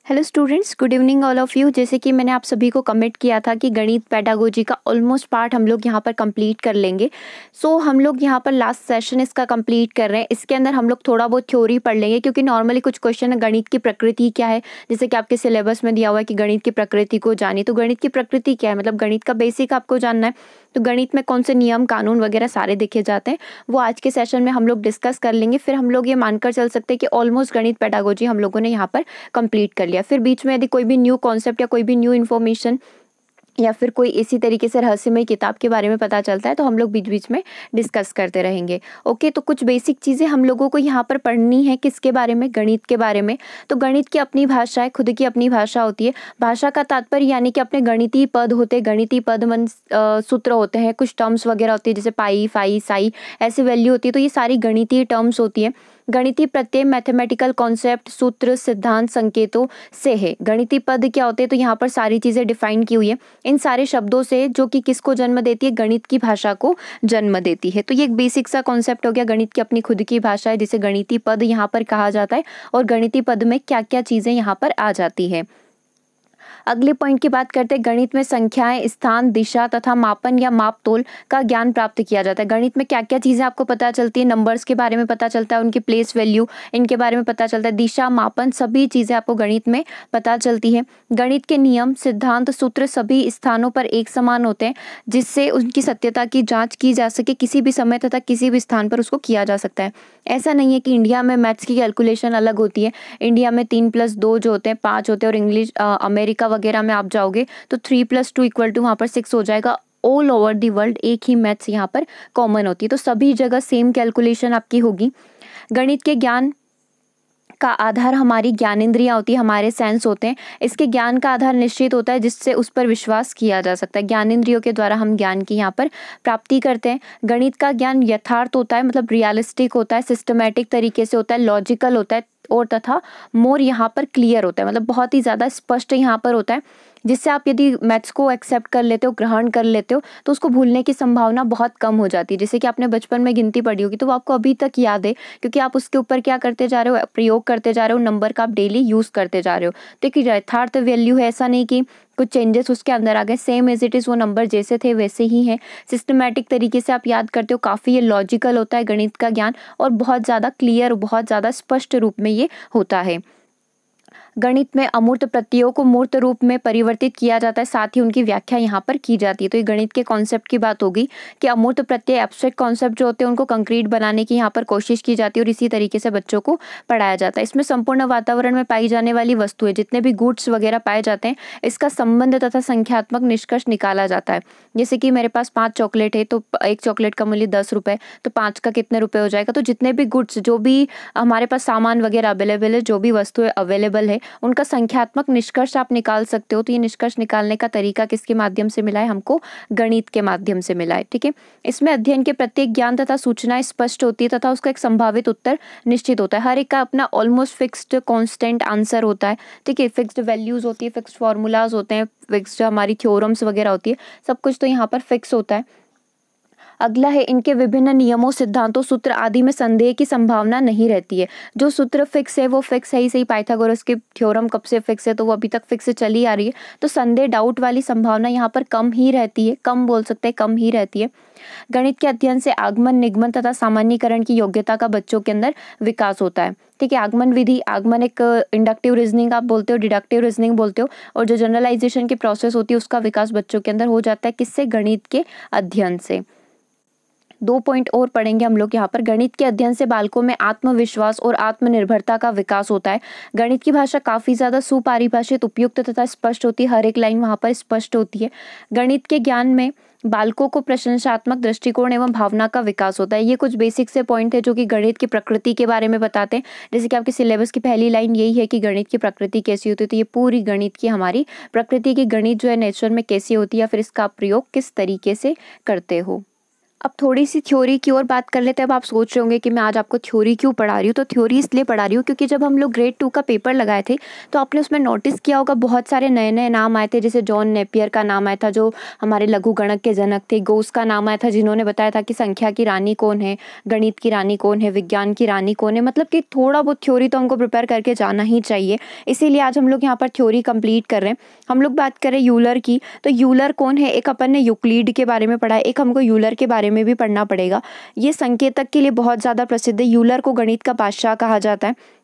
Hello students, good evening all of you. जैसे कि मैंने आप सभी को कमिट किया था कि गणित पेडागोजी का ऑलमोस्ट पार्ट हम लोग यहाँ पर कंप्लीट कर लेंगे। हम लोग यहाँ पर लास्ट सेशन इसका कंप्लीट कर रहे हैं। इसके अंदर हम लोग थोड़ा बहुत थ्योरी पढ़ लेंगे, क्योंकि नॉर्मली कुछ क्वेश्चन है गणित की प्रकृति क्या है। जैसे कि आपके सिलेबस में दिया हुआ है कि गणित की प्रकृति को जानिए, तो गणित की प्रकृति क्या है, मतलब गणित का बेसिक आपको जानना है। तो गणित में कौन से नियम कानून वगैरह सारे देखे जाते हैं, वो आज के सेशन में हम लोग डिस्कस कर लेंगे। फिर हम लोग ये मानकर चल सकते हैं कि ऑलमोस्ट गणित पेडागोजी हम लोगों ने यहाँ पर कंप्लीट कर लिया। फिर बीच में यदि कोई भी न्यू कॉन्सेप्ट या कोई भी न्यू इन्फॉर्मेशन या फिर कोई इसी तरीके से रहस्यमय किताब के बारे में पता चलता है, तो हम लोग बीच बीच में डिस्कस करते रहेंगे। ओके, तो कुछ बेसिक चीज़ें हम लोगों को यहाँ पर पढ़नी है। किसके बारे में? गणित के बारे में। तो गणित की अपनी भाषा है, खुद की अपनी भाषा होती है। भाषा का तात्पर्य यानी कि अपने गणितीय पद होते हैं। गणितीय पद सूत्र होते हैं, कुछ टर्म्स वगैरह होती है, जैसे पाई, फाई, साई, ऐसी वैल्यू होती है। तो ये सारी गणितीय टर्म्स होती है। गणितीय प्रत्यय मैथमेटिकल कॉन्सेप्ट, सूत्र, सिद्धांत, संकेतों से है। गणितीय पद क्या होते हैं? तो यहाँ पर सारी चीज़ें डिफाइन की हुई है इन सारे शब्दों से, जो कि किसको जन्म देती है? गणित की भाषा को जन्म देती है। तो ये एक बेसिक सा कॉन्सेप्ट हो गया। गणित की अपनी खुद की भाषा है, जिसे गणितीय पद यहाँ पर कहा जाता है। और गणितीय पद में क्या क्या चीज़ें यहाँ पर आ जाती है। अगले पॉइंट की बात करते हैं। गणित में संख्याएं, स्थान, दिशा तथा मापन या मापतोल का ज्ञान प्राप्त किया जाता है। गणित में क्या क्या चीज़ें आपको पता चलती है? नंबर्स के बारे में पता चलता है, उनकी प्लेस वैल्यू, इनके बारे में पता चलता है। दिशा, मापन, सभी चीज़ें आपको गणित में पता चलती है। गणित के नियम, सिद्धांत, सूत्र सभी स्थानों पर एक समान होते हैं, जिससे उनकी सत्यता की जाँच की जा सके। किसी भी समय तथा किसी भी स्थान पर उसको किया जा सकता है। ऐसा नहीं है कि इंडिया में मैथ्स की कैलकुलेशन अलग होती है। इंडिया में 3+2 जो होते हैं 5 होते हैं, और इंग्लिश अमेरिका वगैरह में आप जाओगे तो 3+2 इक्वल टू वहाँ पर 6 हो जाएगा। ऑल ओवर दी वर्ल्ड एक ही मैथ्स यहाँ पर कॉमन होती है, तो सभी जगह सेम कैलकुलेशन आपकी होगी। गणित के ज्ञान का आधार हमारी ज्ञानेंद्रियां होती है, हमारे सेंस होते हैं। इसके ज्ञान का आधार निश्चित होता है, जिससे उस पर विश्वास किया जा सकता है। ज्ञानेंद्रियों के द्वारा हम ज्ञान की यहाँ पर प्राप्ति करते हैं। गणित का ज्ञान यथार्थ होता है, मतलब रियलिस्टिक होता है, सिस्टमैटिक तरीके से होता है, लॉजिकल होता है, और तथा मोर यहाँ पर क्लियर होता है, मतलब बहुत ही ज़्यादा स्पष्ट यहाँ पर होता है, जिससे आप यदि मैथ्स को एक्सेप्ट कर लेते हो, ग्रहण कर लेते हो, तो उसको भूलने की संभावना बहुत कम हो जाती है। जैसे कि आपने बचपन में गिनती पढ़ी होगी, तो वो आपको अभी तक याद है, क्योंकि आप उसके ऊपर क्या करते जा रहे हो? प्रयोग करते जा रहे हो, नंबर का आप डेली यूज़ करते जा रहे हो। तो एक यथार्थ वैल्यू है, ऐसा नहीं कि कुछ चेंजेस उसके अंदर आ गए, सेम एज इट इज़ वो नंबर जैसे थे वैसे ही हैं। सिस्टमैटिक तरीके से आप याद करते हो, काफ़ी ये लॉजिकल होता है गणित का ज्ञान, और बहुत ज़्यादा क्लियर, बहुत ज़्यादा स्पष्ट रूप में ये होता है। गणित में अमूर्त प्रत्ययों को मूर्त रूप में परिवर्तित किया जाता है, साथ ही उनकी व्याख्या यहाँ पर की जाती है। तो ये गणित के कॉन्सेप्ट की बात होगी कि अमूर्त प्रत्यय, एब्स्ट्रैक्ट कॉन्सेप्ट जो होते हैं, उनको कंक्रीट बनाने की यहाँ पर कोशिश की जाती है, और इसी तरीके से बच्चों को पढ़ाया जाता है। इसमें संपूर्ण वातावरण में पाई जाने वाली वस्तुएं, जितने भी गुड्स वगैरह पाए जाते हैं, इसका संबंध तथा संख्यात्मक निष्कर्ष निकाला जाता है। जैसे कि मेरे पास 5 चॉकलेट है, तो एक चॉकलेट का मूल्य 10 रुपये, तो 5 का कितने रुपये हो जाएगा? तो जितने भी गुड्स, जो भी हमारे पास सामान वगैरह अवेलेबल है, जो भी वस्तुएं अवेलेबल है, उनका संख्यात्मक निष्कर्ष आप निकाल सकते हो। तो ये निष्कर्ष निकालने का तरीका किसके माध्यम से मिला है? हमको गणित के माध्यम से मिला है। ठीक है, इसमें अध्ययन के प्रत्येक ज्ञान तथा सूचनाएं स्पष्ट होती है, तथा उसका एक संभावित उत्तर निश्चित होता है। हर एक का अपना ऑलमोस्ट फिक्स्ड कांस्टेंट आंसर होता है। ठीक है, फिक्स्ड वैल्यूज होती है, फिक्स्ड फार्मूलाज होते हैं, फिक्स्ड हमारी थ्योरम्स वगैरह होती है, सब कुछ तो यहाँ पर फिक्स होता है। अगला है, इनके विभिन्न नियमों, सिद्धांतों, सूत्र आदि में संदेह की संभावना नहीं रहती है। जो सूत्र फिक्स है वो फिक्स है ही सही। पाइथागोरस की थ्योरम कब से फिक्स है? तो वो अभी तक फिक्स चली आ रही है। तो संदेह, डाउट वाली संभावना यहाँ पर कम ही रहती है, कम बोल सकते हैं, कम ही रहती है। गणित के अध्ययन से आगमन, निगमन तथा सामान्यीकरण की योग्यता का बच्चों के अंदर विकास होता है। ठीक है, आगमन विधि, आगमन एक इंडक्टिव रीजनिंग आप बोलते हो, डिडक्टिव रीजनिंग बोलते हो, और जो जनरलाइजेशन की प्रोसेस होती है, उसका विकास बच्चों के अंदर हो जाता है। किससे? गणित के अध्ययन से। 2 पॉइंट और पढ़ेंगे हम लोग यहाँ पर। गणित के अध्ययन से बालकों में आत्मविश्वास और आत्मनिर्भरता का विकास होता है। गणित की भाषा काफ़ी ज़्यादा सुपरिभाषित, उपयुक्त तथा स्पष्ट होती है। हर एक लाइन वहाँ पर स्पष्ट होती है। गणित के ज्ञान में बालकों को प्रशंसात्मक दृष्टिकोण एवं भावना का विकास होता है। ये कुछ बेसिक से पॉइंट है जो कि गणित की प्रकृति के बारे में बताते हैं। जैसे कि आपके सिलेबस की पहली लाइन यही है कि गणित की प्रकृति कैसी होती है, तो ये पूरी गणित की हमारी प्रकृति की, गणित जो है नेचर में कैसी होती है, या फिर इसका प्रयोग किस तरीके से करते हो। अब थोड़ी-सी थ्योरी की और बात कर लेते हैं। अब आप सोच रहे होंगे कि मैं आज आपको थ्योरी क्यों पढ़ा रही हूँ? तो थ्योरी इसलिए पढ़ा रही हूँ क्योंकि जब हम लोग ग्रेड 2 का पेपर लगाए थे, तो आपने उसमें नोटिस किया होगा बहुत सारे नए-नए नाम आए थे। जैसे जॉन नेपियर का नाम आया था जो हमारे लघुगणक के जनक थे। गोस का नाम आया था जिन्होंने बताया था कि संख्या की रानी कौन है, गणित की रानी कौन है, विज्ञान की रानी कौन है। मतलब कि थोड़ा बहुत थ्योरी तो हमको प्रिपेयर करके जाना ही चाहिए। इसीलिए आज हम लोग यहाँ पर थ्योरी कंप्लीट कर रहे हैं। हम लोग बात करें यूलर की, तो यूलर कौन है? एक अपन ने यूक्लिड के बारे में पढ़ा है, एक हमको यूलर के बारे में भी पढ़ना पड़ेगा। ये संकेतक के लिए बहुत ज़्यादा प्रसिद्ध है। यूलर को गणित का बादशाह कहा जाता है।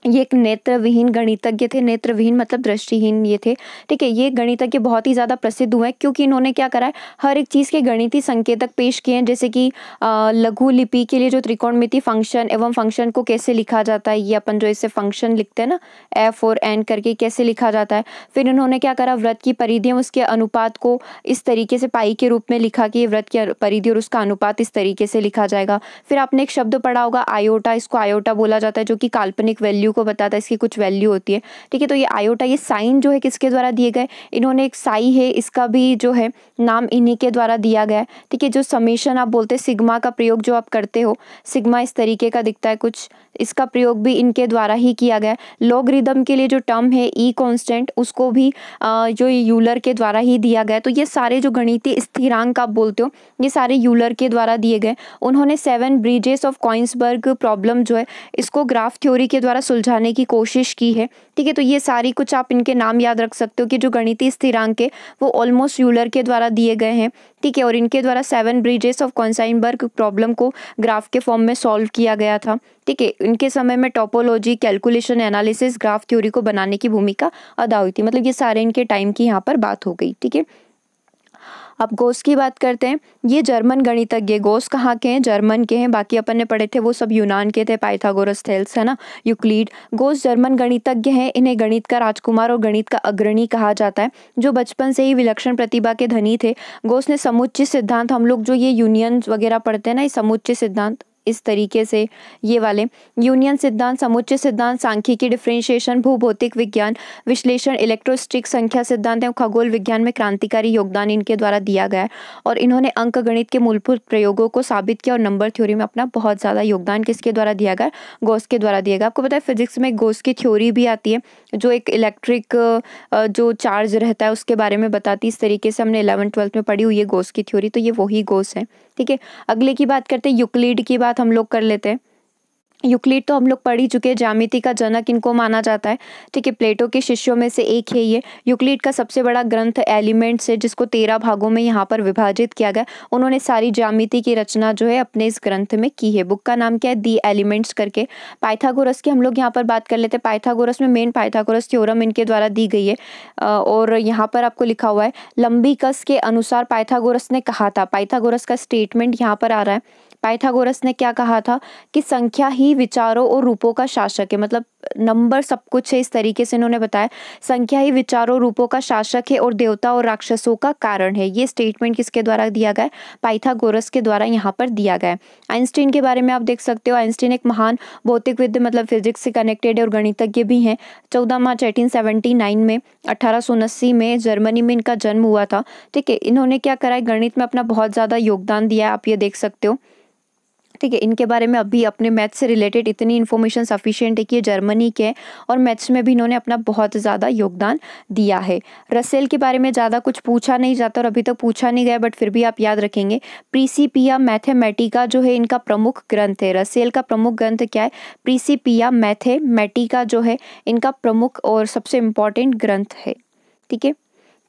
ये एक नेत्रविहीन गणितज्ञ थे। नेत्रविहीन मतलब दृष्टिहीन ये थे। ठीक है, ये गणितज्ञ बहुत ही ज़्यादा प्रसिद्ध हुए हैं क्योंकि इन्होंने क्या करा है, हर एक चीज़ के गणितीय संकेतक पेश किए हैं। जैसे कि लघु लिपि के लिए जो त्रिकोणमिति फंक्शन एवं फंक्शन को कैसे लिखा जाता है, ये अपन जो इसे फंक्शन लिखते हैं ना, एफ और एन करके कैसे लिखा जाता है। फिर इन्होंने क्या करा, वृत्त की परिधियाँ उसके अनुपात को इस तरीके से पाई के रूप में लिखा कि वृत्त की परिधि और उसका अनुपात इस तरीके से लिखा जाएगा। फिर आपने एक शब्द पढ़ा होगा आयोटा, इसको आयोटा बोला जाता है जो कि काल्पनिक वैल्यू को बताता है, इसकी कुछ वैल्यू होती है। ठीक है, तो ये आयोटा, ये साइन जो है किसके द्वारा दिए गए? इन्होंने एक साई है, इसका भी जो है नाम इन्हीं के द्वारा दिया गया है। ठीक है, जो समेशन आप बोलते हैं, सिग्मा का प्रयोग जो आप करते हो, सिग्मा इस तरीके का दिखता है कुछ, इसका प्रयोग भी इनके द्वारा ही किया गया है। लॉगरिदम के लिए जो टर्म है ई कांस्टेंट, उसको भी जो यूलर के द्वारा ही दिया गया है। तो ये सारे जो गणितीय स्थिरांक आप बोलते हो, ये सारे यूलर के द्वारा दिए गए। उन्होंने 7 ब्रिजेस ऑफ कॉइन्सबर्ग प्रॉब्लम जो है, इसको ग्राफ थ्योरी के द्वारा सुलझाने की कोशिश की है। ठीक है, तो ये सारी कुछ आप इनके नाम याद रख सकते हो कि जो गणितीय स्थिरांक है वो ऑलमोस्ट यूलर के द्वारा दिए गए हैं। ठीक है, और इनके द्वारा 7 ब्रिजेस ऑफ कॉइन्सबर्ग प्रॉब्लम को ग्राफ के फॉर्म में सॉल्व किया गया था। ठीक है, इनके समय में topology, calculation, analysis, graph theory को बनाने की भूमिका अदा हुई थी। मतलब ये सारे इनके टाइम की यहाँ पर बात हो गई। ठीक है, अब गोस की बात करते हैं। ये जर्मन गणितज्ञ, गोस कहाँ के हैं? जर्मन के हैं। बाकी अपन ने पढ़े थे वो सब यूनान के थे, पाइथागोरस, थेल्स है ना, यूक्लिड। गोस जर्मन गणितज्ञ हैं। इन्हें गणित का राजकुमार और गणित का अग्रणी कहा जाता है, जो बचपन से ही विलक्षण प्रतिभा के धनी थे। गोस ने समुच्चय सिद्धांत, हम लोग जो ये यूनियन वगैरह पढ़ते हैं ना, ये समुच्चय सिद्धांत इस तरीके से, ये वाले यूनियन सिद्धांत, समुच्चय सिद्धांत, सांख्यिकी, डिफरेंशिएशन, भूभौतिक विज्ञान, विश्लेषण, इलेक्ट्रोस्टिक संख्या सिद्धांत एवं खगोल विज्ञान में क्रांतिकारी योगदान इनके द्वारा दिया गया है। और इन्होंने अंक गणित के मूलभूत प्रयोगों को साबित किया और नंबर थ्योरी में अपना बहुत ज़्यादा योगदान किसके द्वारा दिया गया? गॉस के द्वारा दिया गया। आपको पता है फिजिक्स में गॉस की थ्योरी भी आती है, जो एक इलेक्ट्रिक जो चार्ज रहता है उसके बारे में बताती है। इस तरीके से हमने 11th-12th में पढ़ी हुई है गॉस की थ्योरी, तो ये वही गॉस है। ठीक है, अगले की बात करते हैं, यूक्लिड की बात हम लोग कर लेते हैं। यूक्लिड तो हम लोग पढ़ ही चुके हैं, ज्यामिति का जनक इनको माना जाता है। ठीक है, प्लेटो के शिष्यों में से एक है ये। यूक्लिड का सबसे बड़ा ग्रंथ एलिमेंट्स है, जिसको 13 भागों में यहाँ पर विभाजित किया गया। उन्होंने सारी ज्यामिति की रचना जो है अपने इस ग्रंथ में की है। बुक का नाम क्या है? दी एलिमेंट्स करके। पाइथागोरस की हम लोग यहाँ पर बात कर लेते हैं। पाइथागोरस में मेन पाइथागोरस थ्योरम इनके द्वारा दी गई है। और यहाँ पर आपको लिखा हुआ है, लंबी कस के अनुसार पाइथागोरस ने कहा था, पाइथागोरस का स्टेटमेंट यहाँ पर आ रहा है। पाइथागोरस ने क्या कहा था कि संख्या ही विचारों और रूपों का शासक है। मतलब नंबर सब कुछ है, इस तरीके से इन्होंने बताया। संख्या ही विचारों रूपों का शासक है और देवता और राक्षसों का कारण है। ये स्टेटमेंट किसके द्वारा दिया गया है? पाइथागोरस के द्वारा यहाँ पर दिया गया है। आइंस्टीन के बारे में आप देख सकते हो। आइंस्टीन एक महान भौतिकविद, मतलब फिजिक्स से कनेक्टेड और गणितज्ञ भी हैं। 14 मार्च 1879 में 1879 में जर्मनी में इनका जन्म हुआ था। ठीक है, इन्होंने क्या करा है, गणित में अपना बहुत ज़्यादा योगदान दिया है, आप ये देख सकते हो। ठीक है, इनके बारे में अभी अपने मैथ्स से रिलेटेड इतनी इन्फॉर्मेशन सफिशिएंट है कि ये जर्मनी के हैं और मैथ्स में भी इन्होंने अपना बहुत ज़्यादा योगदान दिया है। रसेल के बारे में ज़्यादा कुछ पूछा नहीं जाता और अभी तक पूछा नहीं गया, बट फिर भी आप याद रखेंगे। प्रिंसिपिया मैथमेटिका जो है इनका प्रमुख ग्रंथ है। रसेल का प्रमुख ग्रंथ क्या है? प्रिंसिपिया मैथमेटिका जो है इनका प्रमुख और सबसे इम्पॉर्टेंट ग्रंथ है। ठीक है,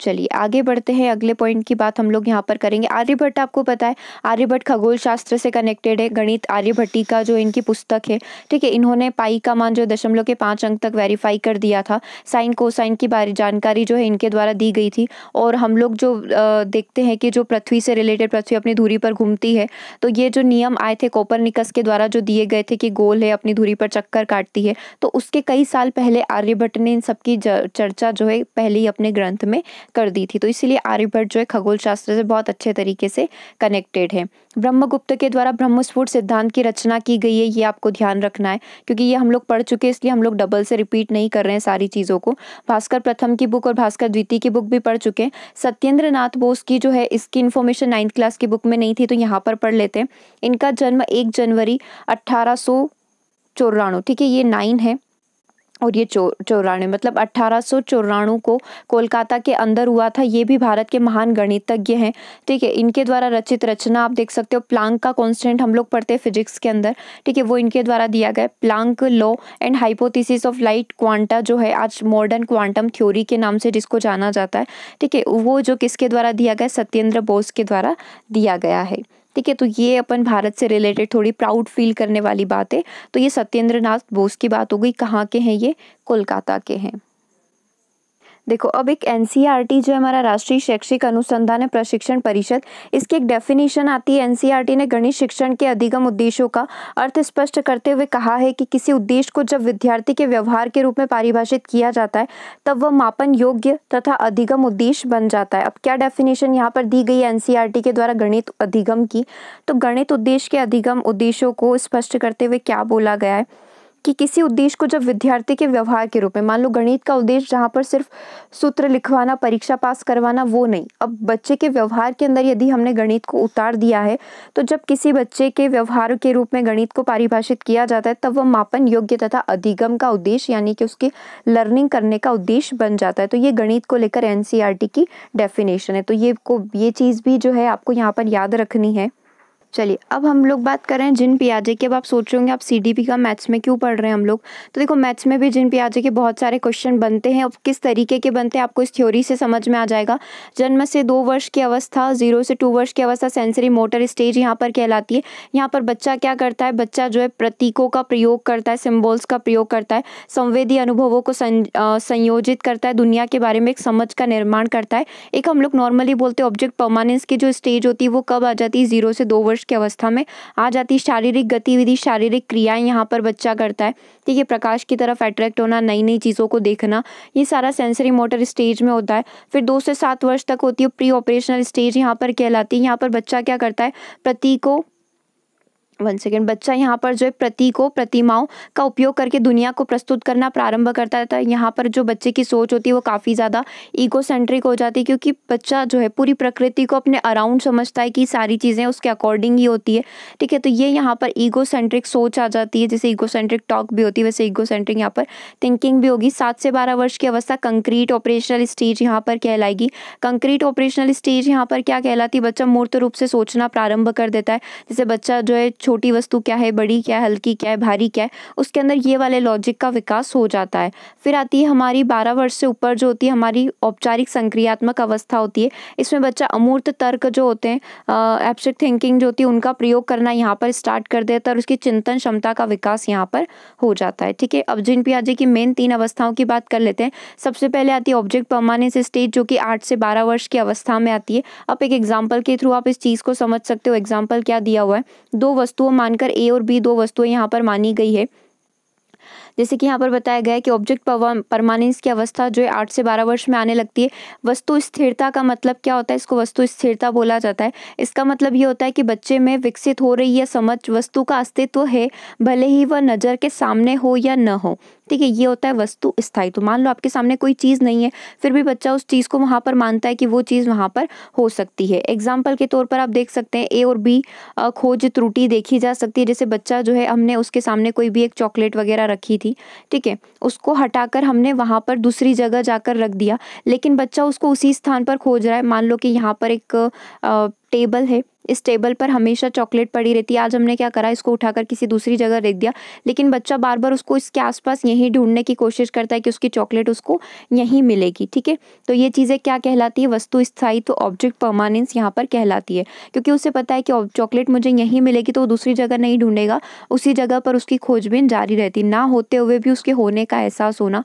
चलिए आगे बढ़ते हैं। अगले पॉइंट की बात हम लोग यहाँ पर करेंगे। आर्यभट्ट, आपको पता है आर्यभट्ट खगोल शास्त्र से कनेक्टेड है। गणित आर्यभट्टी का जो इनकी पुस्तक है। ठीक है, इन्होंने पाई का मान जो 0.5 अंक तक वेरीफाई कर दिया था। साइन कोसाइन की बारी जानकारी जो है इनके द्वारा दी गई थी। और हम लोग जो देखते हैं कि जो पृथ्वी से रिलेटेड, पृथ्वी अपनी धुरी पर घूमती है, तो ये जो नियम आए थे कोपरनिकस के द्वारा जो दिए गए थे कि गोल है, अपनी धुरी पर चक्कर काटती है, तो उसके कई साल पहले आर्यभट्ट ने इन सबकी चर्चा जो है पहले ही अपने ग्रंथ में कर दी थी। तो इसीलिए आर्यभट्ट जो है खगोल शास्त्र से बहुत अच्छे तरीके से कनेक्टेड है। ब्रह्मगुप्त के द्वारा ब्रह्मस्फुट सिद्धांत की रचना की गई है, ये आपको ध्यान रखना है क्योंकि ये हम लोग पढ़ चुके हैं, इसलिए हम लोग डबल से रिपीट नहीं कर रहे हैं सारी चीज़ों को। भास्कर प्रथम की बुक और भास्कर द्वितीय की बुक भी पढ़ चुके हैं। सत्येंद्र नाथ बोस की जो है इसकी इन्फॉर्मेशन 9th क्लास की बुक में नहीं थी, तो यहाँ पर पढ़ लेते हैं। इनका जन्म 1 जनवरी 1894, ठीक है, ये 9 है और ये 94 मतलब 1894 को कोलकाता के अंदर हुआ था। ये भी भारत के महान गणितज्ञ हैं, ठीक है। इनके द्वारा रचित रचना आप देख सकते हो, प्लांक का कांस्टेंट हम लोग पढ़ते हैं फिजिक्स के अंदर, ठीक है, वो इनके द्वारा दिया गया। Planck law and hypothesis of light quanta जो है आज मॉडर्न क्वांटम थ्योरी के नाम से जिसको जाना जाता है, ठीक है, वो जो किसके द्वारा दिया गया, सत्येंद्र बोस के द्वारा दिया गया है, ठीक है। तो ये अपन भारत से रिलेटेड थोड़ी प्राउड फील करने वाली बात है। तो ये सत्येंद्र नाथ बोस की बात हो गई। कहाँ के हैं ये, कोलकाता के हैं। देखो अब एक एनसीईआरटी जो है हमारा राष्ट्रीय शैक्षिक अनुसंधान एवं प्रशिक्षण परिषद, इसकी एक डेफिनेशन आती है। एनसीईआरटी ने गणित शिक्षण के अधिगम उद्देश्यों का अर्थ स्पष्ट करते हुए कहा है कि किसी उद्देश्य को जब विद्यार्थी के व्यवहार के रूप में परिभाषित किया जाता है तब वह मापन योग्य तथा अधिगम उद्देश्य बन जाता है। अब क्या डेफिनेशन यहाँ पर दी गई है एनसीईआरटी के द्वारा गणित अधिगम की, तो गणित उद्देश्य के अधिगम उद्देश्यों को स्पष्ट करते हुए क्या बोला गया है कि किसी उद्देश्य को जब विद्यार्थी के व्यवहार के रूप में, मान लो गणित का उद्देश्य जहाँ पर सिर्फ सूत्र लिखवाना, परीक्षा पास करवाना, वो नहीं, अब बच्चे के व्यवहार के अंदर यदि हमने गणित को उतार दिया है तो जब किसी बच्चे के व्यवहार के रूप में गणित को परिभाषित किया जाता है तब वह मापन योग्य तथा अधिगम का उद्देश्य यानी कि उसकी लर्निंग करने का उद्देश्य बन जाता है। तो ये गणित को लेकर एनसीईआरटी की डेफिनेशन है। तो ये चीज़ भी जो है आपको यहाँ पर याद रखनी है। चलिए अब हम लोग बात कर रहे हैं जिन पियाजे की। अब आप सोच रहे होंगे आप सीडीपी का मैथ्स में क्यों पढ़ रहे हैं हम लोग, तो देखो मैथ्स में भी जिन पियाजे के बहुत सारे क्वेश्चन बनते हैं। अब किस तरीके के बनते हैं आपको इस थ्योरी से समझ में आ जाएगा। जन्म से 2 वर्ष की अवस्था, 0 से 2 वर्ष की अवस्था सेंसरी मोटर स्टेज यहाँ पर कहलाती है। यहाँ पर बच्चा क्या करता है, बच्चा जो है प्रतीकों का प्रयोग करता है, सिम्बॉल्स का प्रयोग करता है, संवेदी अनुभवों को संयोजित करता है, दुनिया के बारे में एक समझ का निर्माण करता है। एक हम लोग नॉर्मली बोलते हैं ऑब्जेक्ट परमानेंस की जो स्टेज होती है वो कब आ जाती है, 0 से 2 वर्ष की अवस्था में आ जाती। शारीरिक गतिविधि, शारीरिक क्रियाएं यहाँ पर बच्चा करता है, ठीक है। प्रकाश की तरफ अट्रैक्ट होना, नई नई चीज़ों को देखना, ये सारा सेंसरी मोटर स्टेज में होता है। फिर 2 से 7 वर्ष तक होती है प्री ऑपरेशनल स्टेज, यहाँ पर कहलाती है। यहाँ पर बच्चा क्या करता है, प्रतीकों, बच्चा यहाँ पर जो है प्रतीकों, प्रतिमाओं का उपयोग करके दुनिया को प्रस्तुत करना प्रारंभ करता है। यहाँ पर जो बच्चे की सोच होती है वो काफ़ी ज़्यादा ईगोसेंट्रिक हो जाती है क्योंकि बच्चा जो है पूरी प्रकृति को अपने अराउंड समझता है कि सारी चीज़ें उसके अकॉर्डिंग ही होती है, ठीक है। तो ये यहाँ पर ईगोसेंट्रिक सोच आ जाती है, जैसे ईगोसेंट्रिक टॉक भी होती है वैसे ईगोसेंट्रिक यहाँ पर थिंकिंग भी होगी। 7 से 12 वर्ष की अवस्था कंक्रीट ऑपरेशनल स्टेज यहाँ पर कहलाएगी। कंक्रीट ऑपरेशनल स्टेज यहाँ पर क्या कहलाती है, बच्चा मूर्त रूप से सोचना प्रारंभ कर देता है। जैसे बच्चा जो है छोटी वस्तु क्या है, बड़ी क्या है, हल्की क्या है, भारी क्या है, उसके अंदर ये वाले लॉजिक का विकास हो जाता है। फिर आती है हमारी 12 वर्ष से ऊपर जो होती है हमारी औपचारिक संक्रियात्मक अवस्था होती है। इसमें बच्चा अमूर्त तर्क जो होते हैं, एब्स्ट्रैक्ट थिंकिंग जो होती है उनका प्रयोग करना यहाँ पर स्टार्ट कर देता है और उसकी चिंतन क्षमता का विकास यहाँ पर हो जाता है, ठीक है। अब जिन पियाजे की मेन 3 अवस्थाओं की बात कर लेते हैं। सबसे पहले आती है ऑब्जेक्ट परमानेंस स्टेज जो कि 8 से 12 वर्ष की अवस्था में आती है। अब एक एग्जाम्पल के थ्रू आप इस चीज़ को समझ सकते हो। एग्जाम्पल क्या दिया हुआ है, 2 वस्तुओं मानकर ए और बी 2 वस्तुएं यहाँ पर मानी गई है। जैसे कि यहाँ पर बताया गया है कि ऑब्जेक्ट परमानेंस की अवस्था जो है 8 से 12 वर्ष में आने लगती है। वस्तु स्थिरता का मतलब क्या होता है, इसको वस्तु स्थिरता बोला जाता है। इसका मतलब ये होता है कि बच्चे में विकसित हो रही है समझ, वस्तु का अस्तित्व है भले ही वह नज़र के सामने हो या न हो, ठीक है। ये होता है वस्तु स्थायित्व। मान लो आपके सामने कोई चीज़ नहीं है फिर भी बच्चा उस चीज़ को वहाँ पर मानता है कि वो चीज़ वहाँ पर हो सकती है। एग्जाम्पल के तौर पर आप देख सकते हैं ए और बी खोज त्रुटि देखी जा सकती है। जैसे बच्चा जो है, हमने उसके सामने कोई भी एक चॉकलेट वगैरह रखी थी, ठीक है, उसको हटाकर हमने वहाँ पर दूसरी जगह जाकर रख दिया, लेकिन बच्चा उसको उसी स्थान पर खोज रहा है। मान लो कि यहाँ पर एक टेबल है, इस टेबल पर हमेशा चॉकलेट पड़ी रहती है। आज हमने क्या करा, इसको उठाकर किसी दूसरी जगह रख दिया, लेकिन बच्चा बार बार उसको इसके आसपास यहीं ढूंढने की कोशिश करता है कि उसकी चॉकलेट उसको यहीं मिलेगी, ठीक है। तो ये चीज़ें क्या कहलाती है, वस्तु स्थायित्व, ऑब्जेक्ट परमानेंस यहाँ पर कहलाती है, क्योंकि उसे पता है कि चॉकलेट मुझे यहीं मिलेगी तो वो दूसरी जगह नहीं ढूंढेगा, उसी जगह पर उसकी खोजबीन जारी रहती, ना होते हुए भी उसके होने का एहसास होना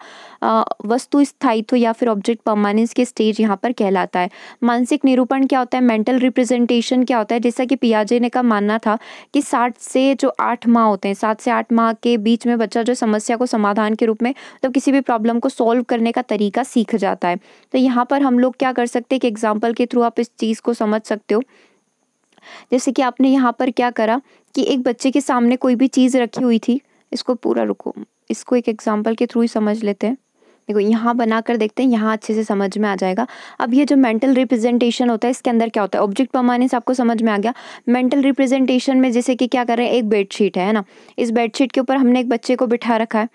वस्तु स्थायित्व या फिर ऑब्जेक्ट परमानेंस के स्टेज यहाँ पर कहलाता है। मानसिक निरूपण क्या होता है, मेंटल रिप्रेजेंटेशन रिप्रेजेंटेशन क्या होता है, जैसा कि पियाजे ने का मानना था कि 7 से जो 8 माह होते हैं, 7 से 8 माह के बीच में बच्चा जो समस्या को समाधान के रूप में मतलब किसी भी प्रॉब्लम को सॉल्व करने का तरीका सीख जाता है। तो यहाँ पर हम लोग क्या कर सकते हैं कि एग्जाम्पल के थ्रू आप इस चीज़ को समझ सकते हो। जैसे कि आपने यहाँ पर क्या करा कि एक बच्चे के सामने कोई भी चीज़ रखी हुई थी, इसको पूरा रुको, इसको एक एग्जाम्पल के थ्रू ही समझ लेते हैं। देखो यहाँ बना कर देखते हैं, यहाँ अच्छे से समझ में आ जाएगा। अब ये जो मेंटल रिप्रेजेंटेशन होता है, इसके अंदर क्या होता है, ऑब्जेक्ट परमानेंस आपको समझ में आ गया। मेंटल रिप्रेजेंटेशन में जैसे कि क्या कर रहे हैं, एक बेडशीट है ना, इस बेडशीट के ऊपर हमने एक बच्चे को बिठा रखा है,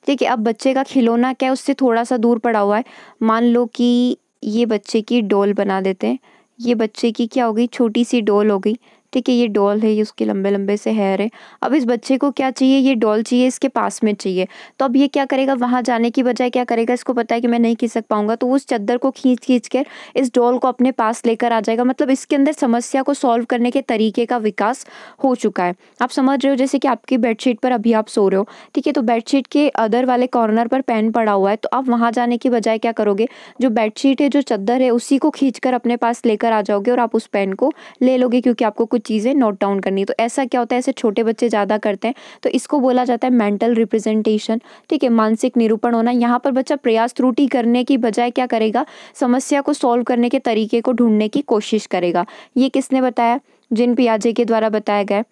ठीक है। अब बच्चे का खिलौना क्या है, उससे थोड़ा सा दूर पड़ा हुआ है। मान लो कि ये बच्चे की डॉल बना देते हैं, ये बच्चे की क्या हो गई, छोटी सी डॉल हो गई, ठीक है। ये डॉल है, ये उसके लंबे लंबे से हेयर है। अब इस बच्चे को क्या चाहिए, ये डॉल चाहिए, इसके पास में चाहिए। तो अब ये क्या करेगा, वहां जाने की बजाय क्या करेगा, इसको पता है कि मैं नहीं खिसक पाऊंगा, तो उस चादर को खींच खींच कर इस डॉल को अपने पास लेकर आ जाएगा। मतलब इसके अंदर समस्या को सॉल्व करने के तरीके का विकास हो चुका है। आप समझ रहे हो, जैसे कि आपकी बेडशीट पर अभी आप सो रहे हो, ठीक है, तो बेडशीट के अदर वाले कॉर्नर पर पेन पड़ा हुआ है, तो आप वहां जाने की बजाय क्या करोगे, जो बेडशीट है, जो चादर है, उसी को खींचकर अपने पास लेकर आ जाओगे और आप उस पेन को ले लोगे, क्योंकि आपको कुछ चीजें नोट डाउन करनी है। तो ऐसा क्या होता है, ऐसे छोटे बच्चे ज्यादा करते हैं, तो इसको बोला जाता है मेंटल रिप्रेजेंटेशन, ठीक है, मानसिक निरूपण होना। यहाँ पर बच्चा प्रयास त्रुटि करने की बजाय क्या करेगा, समस्या को सॉल्व करने के तरीके को ढूंढने की कोशिश करेगा। ये किसने बताया, जीन पियाजे के द्वारा बताया गया।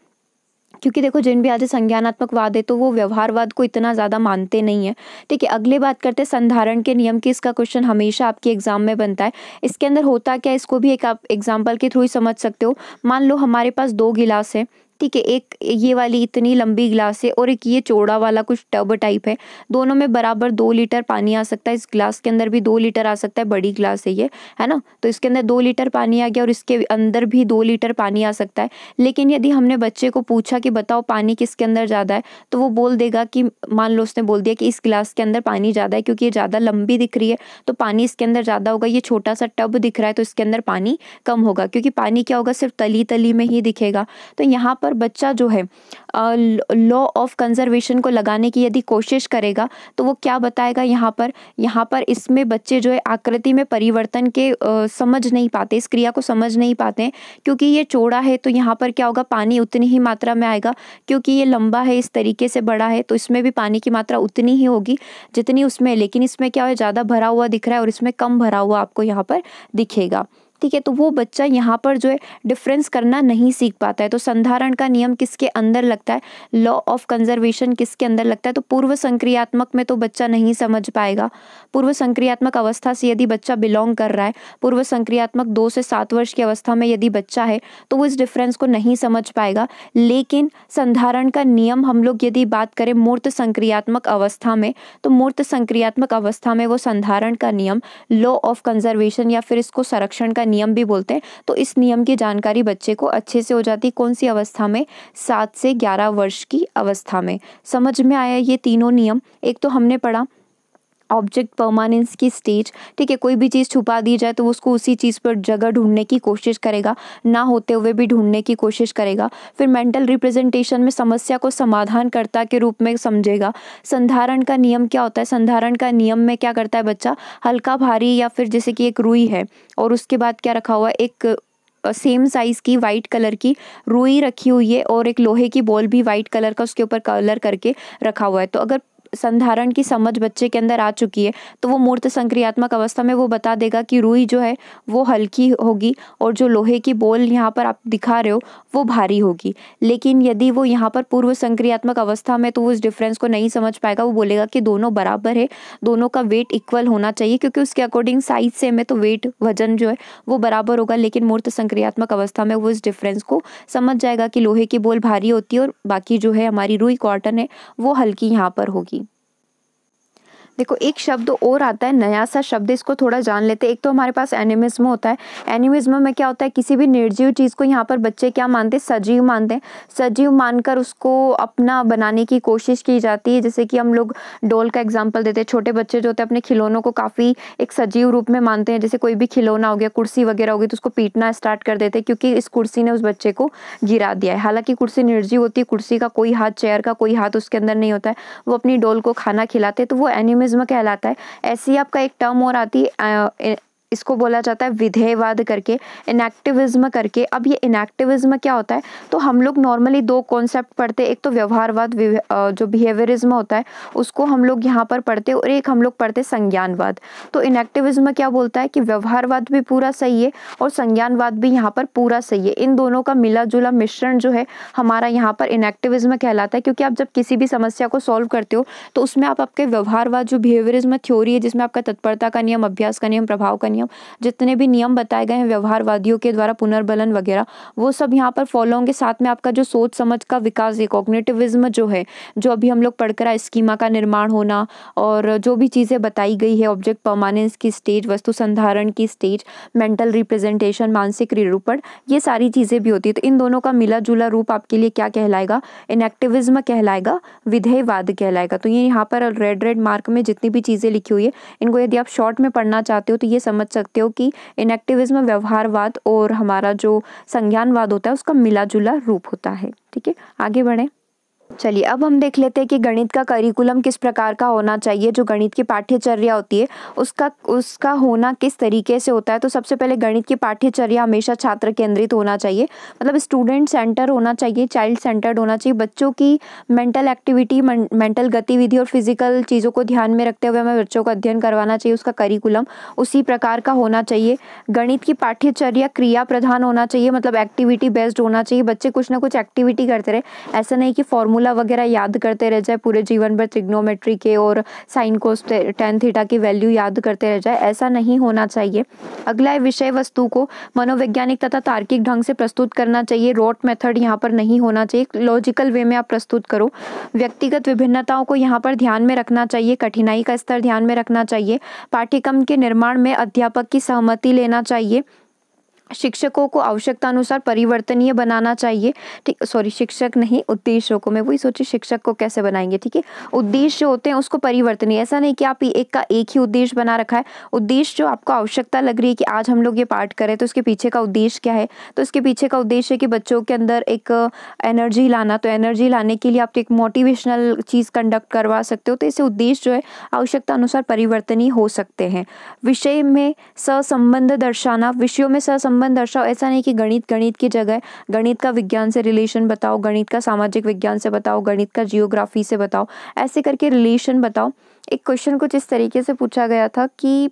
क्योंकि देखो, जीन पियाजे संज्ञानात्मकवाद है, तो वो व्यवहारवाद को इतना ज्यादा मानते नहीं है, ठीक है। अगले बात करते हैं संधारण के नियम की। इसका क्वेश्चन हमेशा आपके एग्जाम में बनता है। इसके अंदर होता क्या है, इसको भी एक आप एग्जाम्पल के थ्रू ही समझ सकते हो। मान लो हमारे पास 2 गिलास है, ठीक है, एक ये वाली इतनी लंबी गिलास है और एक ये चौड़ा वाला कुछ टब टाइप है। दोनों में बराबर 2 लीटर पानी आ सकता है। इस गिलास के अंदर भी 2 लीटर आ सकता है, बड़ी गिलास है ये, है ना। तो इसके अंदर 2 लीटर पानी आ गया और इसके अंदर भी 2 लीटर पानी आ सकता है। लेकिन यदि हमने बच्चे को पूछा कि बताओ पानी किसके अंदर ज़्यादा है, तो वो बोल देगा कि, मान लो उसने बोल दिया कि इस गिलास के अंदर पानी ज़्यादा है, क्योंकि ये ज़्यादा लंबी दिख रही है तो पानी इसके अंदर ज़्यादा होगा। ये छोटा सा टब दिख रहा है तो इसके अंदर पानी कम होगा, क्योंकि पानी क्या होगा, सिर्फ तली तली में ही दिखेगा। तो यहाँ पर बच्चा जो है लॉ ऑफ कंजर्वेशन को लगाने की यदि कोशिश करेगा, तो वो क्या बताएगा, यहाँ पर इसमें बच्चे जो है आकृति में परिवर्तन के समझ नहीं पाते, इस क्रिया को समझ नहीं पाते हैं। क्योंकि ये चौड़ा है तो यहाँ पर क्या होगा, पानी उतनी ही मात्रा में आएगा। क्योंकि ये लंबा है, इस तरीके से बड़ा है, तो इसमें भी पानी की मात्रा उतनी ही होगी जितनी उसमें है। लेकिन इसमें क्या है, ज़्यादा भरा हुआ दिख रहा है और इसमें कम भरा हुआ आपको यहाँ पर दिखेगा, ठीक है। तो वो बच्चा यहाँ पर जो है डिफरेंस करना नहीं सीख पाता है। तो संधारण का नियम किसके अंदर लगता है, लॉ ऑफ कंजर्वेशन किसके अंदर लगता है, तो पूर्व संक्रियात्मक में तो बच्चा नहीं समझ पाएगा। पूर्व संक्रियात्मक अवस्था से यदि बच्चा बिलोंग कर रहा है, पूर्व संक्रियात्मक 2 से 7 वर्ष की अवस्था में यदि बच्चा है, तो वो इस डिफरेंस को नहीं समझ पाएगा। लेकिन संधारण का नियम हम लोग यदि बात करें मूर्त संक्रियात्मक अवस्था में, तो मूर्त संक्रियात्मक अवस्था में वो संधारण का नियम, लॉ ऑफ कंजर्वेशन या फिर इसको संरक्षण का नियम भी बोलते हैं, तो इस नियम की जानकारी बच्चे को अच्छे से हो जाती है। कौन सी अवस्था में, 7 से 11 वर्ष की अवस्था में। समझ में आया ये तीनों नियम। एक तो हमने पढ़ा ऑब्जेक्ट परमानेंस की स्टेज, ठीक है, कोई भी चीज़ छुपा दी जाए तो उसको उसी चीज़ पर जगह ढूंढने की कोशिश करेगा, ना होते हुए भी ढूंढने की कोशिश करेगा। फिर मेंटल रिप्रेजेंटेशन में समस्या को समाधानकर्ता के रूप में समझेगा। संधारण का नियम क्या होता है, संधारण का नियम में क्या करता है बच्चा, हल्का भारी या फिर जैसे कि एक रुई है और उसके बाद क्या रखा हुआ है, एक सेम साइज की वाइट कलर की रुई रखी हुई है और एक लोहे की बॉल भी वाइट कलर का उसके ऊपर कलर करके रखा हुआ है। तो अगर संधारण की समझ बच्चे के अंदर आ चुकी है तो वो मूर्त संक्रियात्मक अवस्था में वो बता देगा कि रुई जो है वो हल्की होगी और जो लोहे की बॉल यहाँ पर आप दिखा रहे हो वो भारी होगी। लेकिन यदि वो यहाँ पर पूर्व संक्रियात्मक अवस्था में, तो वो इस डिफरेंस को नहीं समझ पाएगा। वो बोलेगा कि दोनों बराबर है, दोनों का वेट इक्वल होना चाहिए, क्योंकि उसके अकॉर्डिंग साइज सेम है तो वेट, वजन जो है वो बराबर होगा। लेकिन मूर्त संक्रियात्मक अवस्था में वो इस डिफरेंस को समझ जाएगा कि लोहे की बॉल भारी होती है और बाकी जो है हमारी रुई कॉटन है वो हल्की यहाँ पर होगी। देखो एक शब्द और आता है, नया सा शब्द, इसको थोड़ा जान लेते हैं। एक तो हमारे पास एनिमिज्म होता है। एनिमिज्म में क्या होता है, किसी भी निर्जीव चीज़ को यहाँ पर बच्चे क्या मानते हैं, सजीव मानते हैं। सजीव मानकर उसको अपना बनाने की कोशिश की जाती है। जैसे कि हम लोग डॉल का एग्जाम्पल देते हैं। छोटे बच्चे जो होते हैं अपने खिलौनों को काफ़ी एक सजीव रूप में मानते हैं। जैसे कोई भी खिलौना हो गया, कुर्सी वगैरह होगी, तो उसको पीटना स्टार्ट कर देते हैं क्योंकि इस कुर्सी ने उस बच्चे को गिरा दिया है। हालांकि कुर्सी निर्जीव होती है, कुर्सी का कोई हाथ, चेयर का कोई हाथ उसके अंदर नहीं होता है। वो अपनी डॉल को खाना खिलाते हैं, तो वो एनिमिज्म कहलाता है। ऐसे ही आपका एक टर्म और आती है, इसको बोला जाता है विधेयवाद करके, इनएक्टिविज्म करके। अब ये इनएक्टिविज्म क्या होता है, तो हम लोग नॉर्मली दो कॉन्सेप्ट पढ़ते हैं, एक तो व्यवहारवाद जो बिहेवियरिज्म होता है उसको हम लोग यहाँ पर पढ़ते हैं, और एक हम लोग पढ़ते संज्ञानवाद। तो इनएक्टिविज्म क्या बोलता है कि व्यवहारवाद भी पूरा सही है और संज्ञानवाद भी यहाँ पर पूरा सही है। इन दोनों का मिला जुला मिश्रण जो है हमारा यहाँ पर इनएक्टिविज्म कहलाता है। क्योंकि आप जब किसी भी समस्या को सॉल्व करते हो तो उसमें आप आपके व्यवहारवाद जो बिहेवियरिज्म थ्योरी है, जिसमें आपका तत्परता का नियम, अभ्यास का नियम, प्रभाव का नियम, जितने भी नियम बताए गए हैं व्यवहारवादियों के द्वारा, पुनर्बलन वगैरह, वो सब यहाँ पर फॉलो होंगे। साथ में आपका जो सोच समझ का विकास है, कॉग्निटिविज्म जो है, जो अभी हम लोग पढ़कर आए, स्कीमा का निर्माण होना, और जो भी चीज़ें बताई गई है, ऑब्जेक्ट परमानेंस की स्टेज, वस्तु संधारण की स्टेज, मेंटल रिप्रेजेंटेशन, मानसिक निरूपण, ये सारी चीज़ें भी होती है। तो इन दोनों का मिला जुला रूप आपके लिए क्या कहलाएगा, इनएक्टिविज्म कहलाएगा, विधेयवाद कहलाएगा। तो ये यहाँ पर रेड मार्क में जितनी भी चीज़ें लिखी हुई है, इनको यदि आप शॉर्ट में पढ़ना चाहते हो तो ये समझ सकते हो कि इनएक्टिविज्म व्यवहारवाद और हमारा जो संज्ञानवाद होता है उसका मिला जुला रूप होता है। ठीक है, आगे बढ़ें। चलिए अब हम देख लेते हैं कि गणित का करिकुलम किस प्रकार का होना चाहिए। जो गणित की पाठ्यचर्या होती है उसका होना किस तरीके से होता है। तो सबसे पहले गणित की पाठ्यचर्या हमेशा छात्र केंद्रित होना चाहिए, मतलब स्टूडेंट सेंटर होना चाहिए, चाइल्ड सेंटर्ड होना चाहिए। बच्चों की मेंटल एक्टिविटी, मेंटल गतिविधि और फिजिकल चीज़ों को ध्यान में रखते हुए हमें बच्चों को अध्ययन करवाना चाहिए। उसका करिकुलम उसी प्रकार का होना चाहिए। गणित की पाठ्यचर्या क्रिया प्रधान होना चाहिए, मतलब एक्टिविटी बेस्ड होना चाहिए। बच्चे कुछ ना कुछ एक्टिविटी करते रहे, ऐसा नहीं कि फॉर्मूला वगैरह याद करते रह जाए पूरे जीवन भर, ट्रिग्नोमेट्री के और साइन कोस टेन थीटा की वैल्यू याद करते रह जाए, ऐसा नहीं होना चाहिए। अगला है विषय वस्तु को मनोवैज्ञानिक तथा तार्किक ढंग से प्रस्तुत करना चाहिए। रोट मेथड यहाँ पर नहीं होना चाहिए, लॉजिकल वे में आप प्रस्तुत करो। व्यक्तिगत विभिन्नताओं को यहाँ पर ध्यान में रखना चाहिए, कठिनाई का स्तर ध्यान में रखना चाहिए। पाठ्यक्रम के निर्माण में अध्यापक की सहमति लेना चाहिए। शिक्षकों को आवश्यकता अनुसार परिवर्तनीय बनाना चाहिए। ठीक, सॉरी शिक्षक नहीं, उद्देश्यों को, मैं वही सोची शिक्षक को कैसे बनाएंगे। ठीक है, उद्देश्य होते हैं उसको परिवर्तनीय, ऐसा नहीं कि आप एक का एक ही उद्देश्य बना रखा है। उद्देश्य जो आपको आवश्यकता लग रही है कि आज हम लोग ये पाठ करें, तो इसके पीछे का उद्देश्य क्या है। तो इसके पीछे का उद्देश्य है कि बच्चों के अंदर एक एनर्जी लाना। तो एनर्जी लाने के लिए आप एक मोटिवेशनल चीज़ कंडक्ट करवा सकते हो। तो इसे उद्देश्य जो है आवश्यकता अनुसार परिवर्तनीय हो सकते हैं। विषय में सहसंबंध दर्शाना, विषयों में सहसंबंध दर्शाओ। ऐसा नहीं कि गणित की जगह गणित का विज्ञान से रिलेशन बताओ, गणित का सामाजिक विज्ञान से बताओ, गणित का जियोग्राफी से बताओ, ऐसे करके रिलेशन बताओ। एक क्वेश्चन कुछ इस तरीके से पूछा गया था कि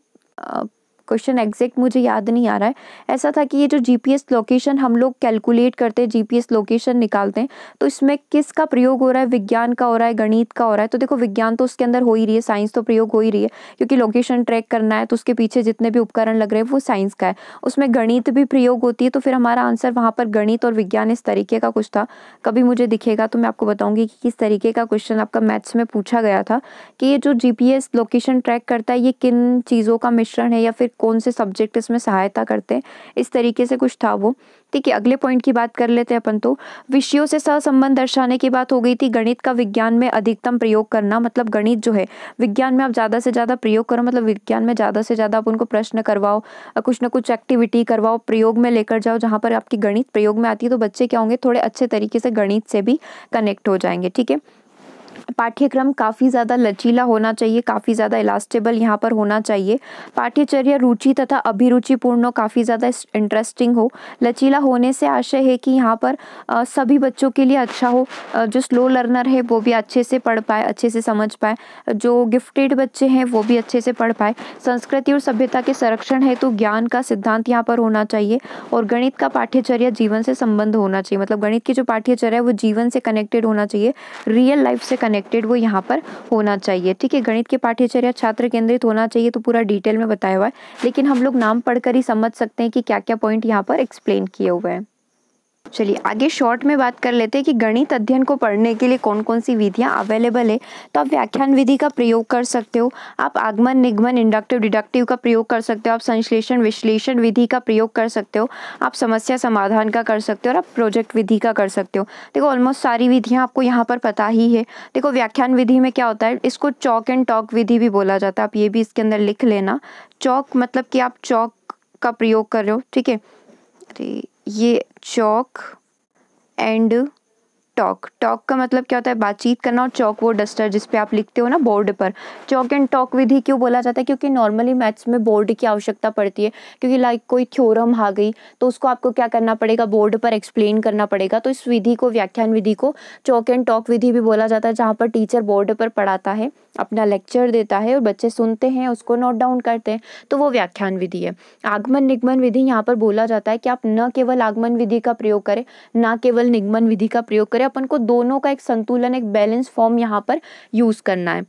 क्वेश्चन एग्जैक्ट मुझे याद नहीं आ रहा है। ऐसा था कि ये जो जीपीएस लोकेशन हम लोग कैलकुलेट करते हैं, जीपीएस लोकेशन निकालते हैं, तो इसमें किसका प्रयोग हो रहा है, विज्ञान का हो रहा है, गणित का हो रहा है। तो देखो विज्ञान तो उसके अंदर हो ही रही है, साइंस तो प्रयोग हो ही रही है, क्योंकि लोकेशन ट्रैक करना है तो उसके पीछे जितने भी उपकरण लग रहे हैं वो साइंस का है। उसमें गणित भी प्रयोग होती है, तो फिर हमारा आंसर वहाँ पर गणित और विज्ञान इस तरीके का कुछ था। कभी मुझे दिखेगा तो मैं आपको बताऊंगी कि किस तरीके का क्वेश्चन आपका मैथ्स में पूछा गया था कि ये जो जीपीएस लोकेशन ट्रैक करता है ये किन चीज़ों का मिश्रण है, या फिर कौन से सब्जेक्ट इसमें सहायता करते हैं, इस तरीके से कुछ था वो। ठीक है, अगले पॉइंट की बात कर लेते हैं अपन। तो विषयों से सहसंबंध दर्शाने की बात हो गई थी। गणित का विज्ञान में अधिकतम प्रयोग करना, मतलब गणित जो है विज्ञान में आप ज़्यादा से ज़्यादा प्रयोग करो, मतलब विज्ञान में ज़्यादा से ज़्यादा आप उनको प्रश्न करवाओ, कुछ ना कुछ एक्टिविटी करवाओ, प्रयोग में लेकर जाओ, जहाँ पर आपकी गणित प्रयोग में आती है। तो बच्चे क्या होंगे, थोड़े अच्छे तरीके से गणित से भी कनेक्ट हो जाएंगे। ठीक है, पाठ्यक्रम काफ़ी ज़्यादा लचीला होना चाहिए, काफ़ी ज़्यादा इलास्टेबल यहाँ पर होना चाहिए। पाठ्यचर्या रुचि तथा अभिरुचिपूर्ण हो, काफ़ी ज़्यादा इंटरेस्टिंग हो। लचीला होने से आशय है कि यहाँ पर सभी बच्चों के लिए अच्छा हो। जो स्लो लर्नर है वो भी अच्छे से पढ़ पाए, अच्छे से समझ पाए, जो गिफ्टेड बच्चे हैं वो भी अच्छे से पढ़ पाए। संस्कृति और सभ्यता के संरक्षण हेतु ज्ञान का सिद्धांत यहाँ पर होना चाहिए। और गणित का पाठ्यचर्या जीवन से संबंध होना चाहिए, मतलब गणित की जो पाठ्यचर्या है वो जीवन से कनेक्टेड होना चाहिए, रियल लाइफ से कनेक्टेड वो यहाँ पर होना चाहिए। ठीक है, गणित की पाठ्यचर्या छात्र केंद्रित होना चाहिए, तो पूरा डिटेल में बताया हुआ है, लेकिन हम लोग नाम पढ़कर ही समझ सकते हैं कि क्या क्या पॉइंट यहाँ पर एक्सप्लेन किए हुए हैं। चलिए आगे शॉर्ट में बात कर लेते हैं कि गणित अध्ययन को पढ़ने के लिए कौन कौन सी विधियां अवेलेबल है। तो आप व्याख्यान विधि का प्रयोग कर सकते हो, आप आगमन निगमन इंडक्टिव डिडक्टिव का प्रयोग कर सकते हो, आप संश्लेषण विश्लेषण विधि का प्रयोग कर सकते हो, आप समस्या समाधान का कर सकते हो, और आप प्रोजेक्ट विधि का कर सकते हो। देखो ऑलमोस्ट सारी विधियाँ आपको यहाँ पर पता ही है। देखो व्याख्यान विधि में क्या होता है, इसको चॉक एंड टॉक विधि भी बोला जाता है, आप ये भी इसके अंदर लिख लेना। चॉक मतलब कि आप चॉक का प्रयोग कर रहे हो। ठीक है, ये चॉक एंड टॉक। टॉक का मतलब क्या होता है? बातचीत करना। और चॉक वो डस्टर जिस पे आप लिखते हो ना बोर्ड पर। चॉक एंड टॉक विधि क्यों बोला जाता है? क्योंकि नॉर्मली मैथ्स में बोर्ड की आवश्यकता पड़ती है, क्योंकि लाइक कोई थ्योरम आ गई तो उसको आपको क्या करना पड़ेगा? बोर्ड पर एक्सप्लेन करना पड़ेगा। तो इस विधि को, व्याख्यान विधि को चॉक एंड टॉक विधि भी बोला जाता है, जहाँ पर टीचर बोर्ड पर पढ़ाता है, अपना लेक्चर देता है और बच्चे सुनते हैं, उसको नोट डाउन करते हैं, तो वो व्याख्यान विधि है। आगमन निगमन विधि यहाँ पर बोला जाता है कि आप न केवल आगमन विधि का प्रयोग करें, ना केवल निगमन विधि का प्रयोग करें, अपन को दोनों का एक संतुलन, एक बैलेंस फॉर्म यहाँ पर यूज करना है।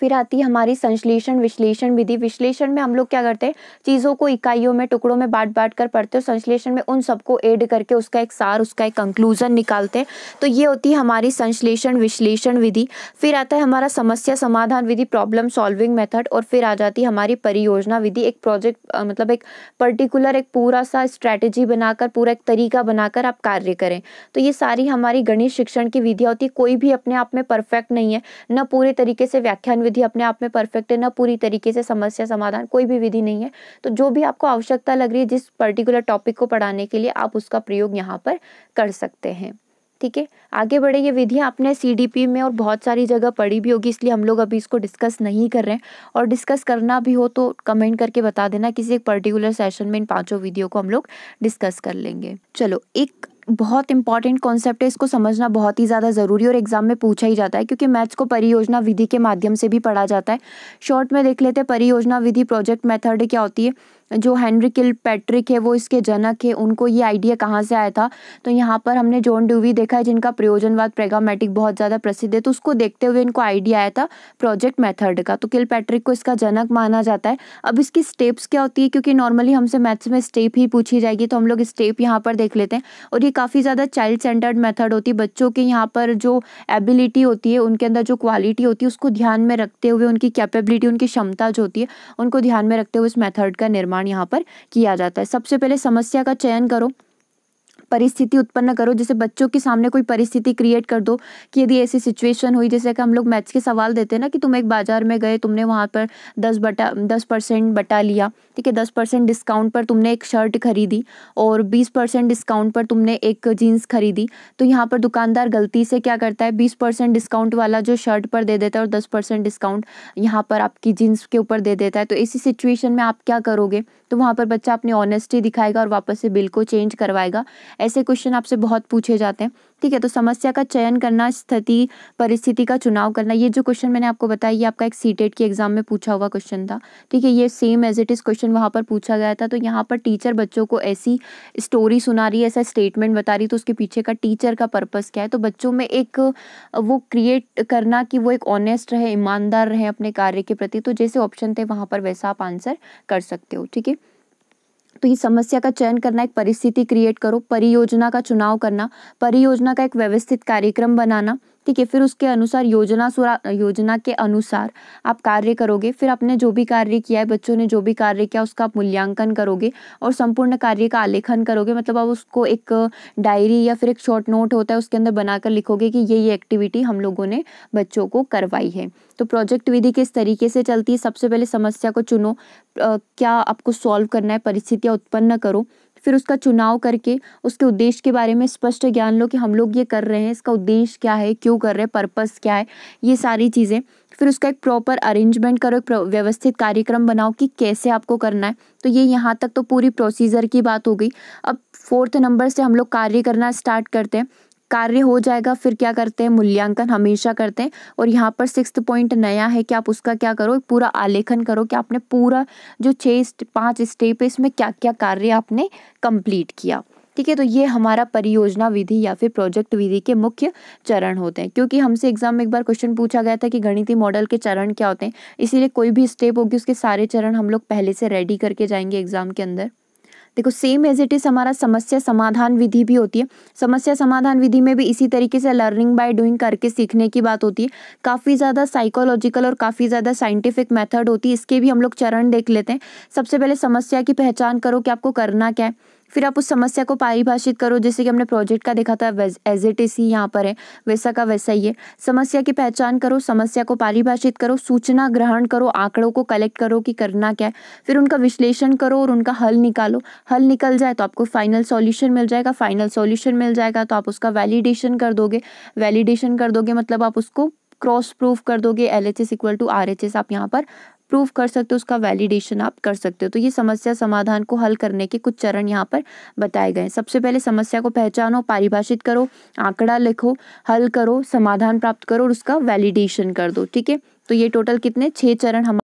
फिर आती है हमारी संश्लेषण विश्लेषण विधि। विश्लेषण में हम लोग क्या करते हैं? चीज़ों को इकाइयों में, टुकड़ों में बांट बांट कर पढ़ते हैं। संश्लेषण में उन सबको ऐड करके उसका एक सार, उसका एक कंक्लूजन निकालते हैं। तो ये होती है हमारी संश्लेषण विश्लेषण विधि। फिर आता है हमारा समस्या समाधान विधि, प्रॉब्लम सॉल्विंग मेथड। और फिर आ जाती है हमारी परियोजना विधि। एक प्रोजेक्ट मतलब एक पर्टिकुलर, एक पूरा सा स्ट्रैटेजी बनाकर, पूरा एक तरीका बनाकर आप कार्य करें। तो ये सारी हमारी गणित शिक्षण की विधियाँ होती है। कोई भी अपने आप में परफेक्ट नहीं है, न पूरे तरीके से व्याख्यान विधि अपने आप में परफेक्ट है, न पूरी तरीके से समस्या समाधान, कोई भी विधि नहीं है। तो जो भी आपको आवश्यकता लग रही है जिस पर्टिकुलर टॉपिक को पढ़ाने के लिए, आप उसका प्रयोग यहाँ पर कर सकते हैं। ठीक है, आगे बढ़े। ये विधियाँ आपने सीडीपी में और बहुत सारी जगह पढ़ी भी होगी, इसलिए हम लोग अभी इसको डिस्कस नहीं कर रहे हैं। और डिस्कस करना भी हो तो कमेंट करके बता देना, किसी एक पर्टिकुलर सेशन में इन 5 विधियों को हम लोग डिस्कस कर लेंगे। चलो, एक बहुत इंपॉर्टेंट कॉन्सेप्ट है, इसको समझना बहुत ही ज़्यादा ज़रूरी और एग्जाम में पूछा ही जाता है, क्योंकि मैथ्स को परियोजना विधि के माध्यम से भी पढ़ा जाता है। शॉर्ट में देख लेते हैं, परियोजना विधि प्रोजेक्ट मेथड क्या होती है। जो हेनरी किलपैट्रिक है वो इसके जनक है। उनको ये आइडिया कहाँ से आया था? तो यहाँ पर हमने जॉन ड्यूवी देखा है, जिनका प्रयोजनवाद प्रैग्मैटिक बहुत ज़्यादा प्रसिद्ध है। तो उसको देखते हुए इनको आइडिया आया था प्रोजेक्ट मेथड का। तो किलपैट्रिक को इसका जनक माना जाता है। अब इसकी स्टेप्स क्या होती है, क्योंकि नॉर्मली हमसे मैथ्स में स्टेप ही पूछी जाएगी, तो हम लोग स्टेप यहाँ पर देख लेते हैं। और ये काफ़ी ज़्यादा चाइल्ड सेंटर्ड मेथड होती है। बच्चों के यहाँ पर जो एबिलिटी होती है, उनके अंदर जो क्वालिटी होती है, उसको ध्यान में रखते हुए, उनकी कैपेबिलिटी, उनकी क्षमता जो होती है, उनको ध्यान में रखते हुए इस मेथड का निर्माण यहाँ पर किया जाता है। सबसे पहले समस्या का चयन करो, परिस्थिति उत्पन्न करो। जैसे बच्चों के सामने कोई परिस्थिति क्रिएट कर दो कि यदि ऐसी सिचुएशन हुई, जैसे कि हम लोग मैथ्स के सवाल देते हैं ना, कि तुम एक बाजार में गए, तुमने वहाँ पर 10% बटा लिया, ठीक है, 10% डिस्काउंट पर तुमने एक शर्ट खरीदी और 20% डिस्काउंट पर तुमने एक जीन्स खरीदी। तो यहाँ पर दुकानदार गलती से क्या करता है, 20% डिस्काउंट वाला जो शर्ट पर दे देता है और 10% डिस्काउंट यहाँ पर आपकी जीन्स के ऊपर दे देता है। तो इसी सिचुएशन में आप क्या करोगे? तो वहाँ पर बच्चा अपनी ऑनेस्टी दिखाएगा और वापस से बिल को चेंज करवाएगा। ऐसे क्वेश्चन आपसे बहुत पूछे जाते हैं। ठीक है, तो समस्या का चयन करना, स्थिति परिस्थिति का चुनाव करना। ये जो क्वेश्चन मैंने आपको बताया, ये आपका एक सीटेट के एग्जाम में पूछा हुआ क्वेश्चन था। ठीक है, ये same as it is question वहाँ पर पूछा गया था। तो यहाँ पर टीचर बच्चों को ऐसी स्टोरी सुना रही है, ऐसा स्टेटमेंट बता रही है, तो उसके पीछे का टीचर का पर्पस क्या है? तो बच्चों में एक वो क्रिएट करना कि वो एक ऑनेस्ट रहे, ईमानदार रहे अपने कार्य के प्रति। तो जैसे ऑप्शन थे वहाँ पर वैसा आप आंसर कर सकते हो। ठीक है, तो ये समस्या का चयन करना, एक परिस्थिति क्रिएट करो, परियोजना का चुनाव करना, परियोजना का एक व्यवस्थित कार्यक्रम बनाना। ठीक है, फिर उसके अनुसार योजना के अनुसार आप कार्य करोगे। फिर आपने जो भी कार्य किया है, बच्चों ने जो भी कार्य किया, उसका आप मूल्यांकन करोगे और संपूर्ण कार्य का आलेखन करोगे। मतलब आप उसको एक डायरी या फिर एक शॉर्ट नोट होता है, उसके अंदर बनाकर लिखोगे कि ये एक्टिविटी हम लोगों ने बच्चों को करवाई है। तो प्रोजेक्ट विधि किस तरीके से चलती है? सबसे पहले समस्या को चुनो, क्या आपको सॉल्व करना है, परिस्थितियाँ उत्पन्न करो। फिर उसका चुनाव करके उसके उद्देश्य के बारे में स्पष्ट ज्ञान लो कि हम लोग ये कर रहे हैं, इसका उद्देश्य क्या है, क्यों कर रहे हैं, पर्पस क्या है, ये सारी चीज़ें। फिर उसका एक प्रॉपर अरेंजमेंट करो, एक व्यवस्थित कार्यक्रम बनाओ कि कैसे आपको करना है। तो ये यहाँ तक तो पूरी प्रोसीजर की बात हो गई। अब 4th नंबर से हम लोग कार्य करना स्टार्ट करते हैं। कार्य हो जाएगा, फिर क्या करते हैं? मूल्यांकन हमेशा करते हैं। और यहाँ पर 6th पॉइंट नया है कि आप उसका क्या करो, पूरा आलेखन करो कि आपने पूरा जो 5 स्टेप है, इसमें क्या क्या कार्य आपने कंप्लीट किया। ठीक है, तो ये हमारा परियोजना विधि या फिर प्रोजेक्ट विधि के मुख्य चरण होते हैं। क्योंकि हमसे एग्जाम में एक बार क्वेश्चन पूछा गया था कि गणितीय मॉडल के चरण क्या होते हैं, इसीलिए कोई भी स्टेप होगी उसके सारे चरण हम लोग पहले से रेडी करके जाएंगे एग्जाम के अंदर। देखो, सेम एज इट इज हमारा समस्या समाधान विधि भी होती है। समस्या समाधान विधि में भी इसी तरीके से लर्निंग बाय डूइंग करके सीखने की बात होती है। काफ़ी ज़्यादा साइकोलॉजिकल और काफ़ी ज़्यादा साइंटिफिक मेथड होती है। इसके भी हम लोग चरण देख लेते हैं। सबसे पहले समस्या की पहचान करो कि आपको करना क्या है। फिर आप उस समस्या को परिभाषित करो, जैसे कि हमने प्रोजेक्ट का देखा था एज इट इज ही यहाँ पर है, वैसा का वैसा ही है। समस्या की पहचान करो, समस्या को परिभाषित करो, सूचना ग्रहण करो, आंकड़ों को कलेक्ट करो कि करना क्या है, फिर उनका विश्लेषण करो और उनका हल निकालो। हल निकल जाए तो आपको फाइनल सॉल्यूशन मिल जाएगा। फाइनल सॉल्यूशन मिल जाएगा तो आप उसका वैलिडेशन कर दोगे। वैलिडेशन कर दोगे मतलब आप उसको क्रॉस प्रूफ कर दोगे, LHS इक्वल टू RHS आप यहाँ पर प्रूफ कर सकते हो, उसका वैलिडेशन आप कर सकते हो। तो ये समस्या समाधान को हल करने के कुछ चरण यहाँ पर बताए गए हैं। सबसे पहले समस्या को पहचानो, परिभाषित करो, आंकड़ा लिखो, हल करो, समाधान प्राप्त करो और उसका वैलिडेशन कर दो। ठीक है, तो ये टोटल कितने 6 चरण हम